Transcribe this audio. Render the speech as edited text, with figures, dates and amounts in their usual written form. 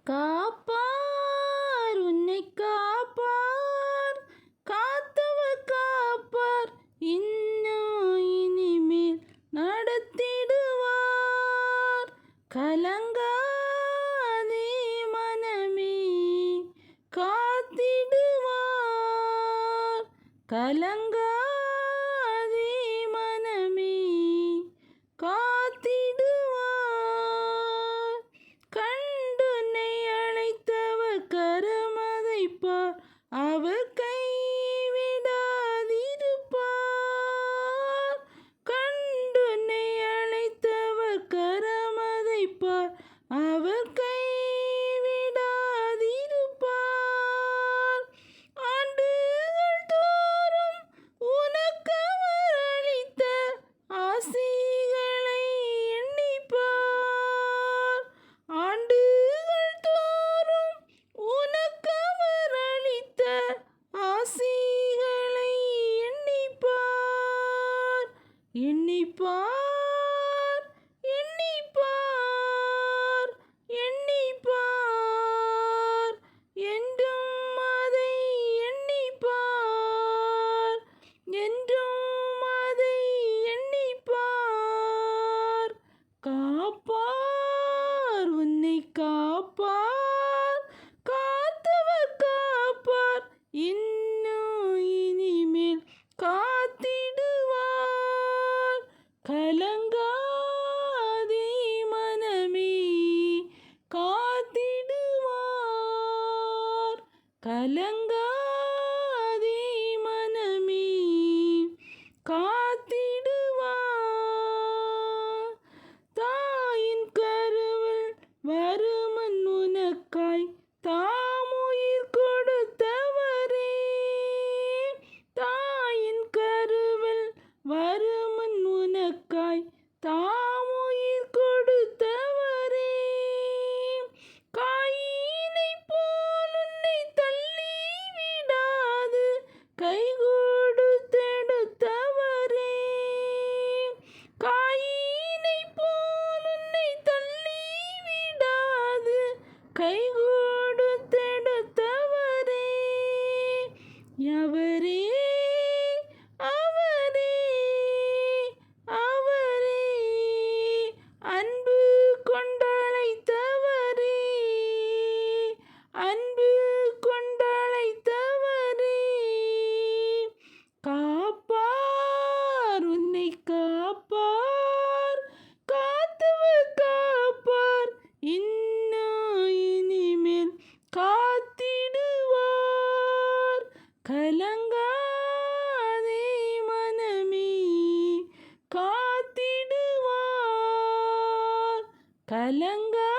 காப்பார் உன்னை காப்பார், காத்தவர் காப்பார், இன்னும் இனிமேல் நடத்திடுவார். கலங்காதே மனமே, காத்திடுவார். கலங்காதே மனமே, காத்திடுவார். கண்டுன்னை அழைத்தவர் கரமதைப்பார், அவர் கைவிடாதிருப்பார். கண்டுன்னை அழைத்தவர் கரமதைப்பார், அவர் கைவிடாதிருப்பார். ஆண்டுகள் தோறும் உனக்கவர் அளித்த ஆசிகளை எண்ணிப்பார். ஆண்டுகள் தோறும் உனக்கவர் அளித்த ஆசிகளை எண்ணிப்பார். எண்ணிப்பார், எண்ணிப்பார், எண்ணிப்பார், என்றும் அதை எண்ணிப்பார். என்றும் அதை எண்ணிப்பார். காப்பார் உன்னை காப்பார், காத்தவர் காப்பார், இன்னும் இனிமேல் காத்திடுவார். கலங்காதே மனமே, காத்திடுவார். கலங்காதே மனமே, காத்திடுவார். தாயின் கருவில் வருமன் உனக்காய் தாமுயிர் கொடுத்தவரே. தாயின் கருவில் வருமன் உனக்காய் தாமுயிர் கொடுத்தவரே. காயினைப் போல் உன்னை தள்ளிவிடாது கை கொடுத்தெடுத்தவரே. காயினைப் போல் உன்னை தள்ளிவிடாது கை கொடுத்தெடுத்தவரே. அவரே, அவரே, அவரே, அன்பு கொண்டழைத்தவரே. அன்பு கொண்டழைத்தவரே. காப்பார் உன்னை காப்பார், காத்தவர் காப்பார், இன்னும் இனிமேல் காத்திடுவார். கலங்காதே மனமே, காத்திடுவார். கலங்கா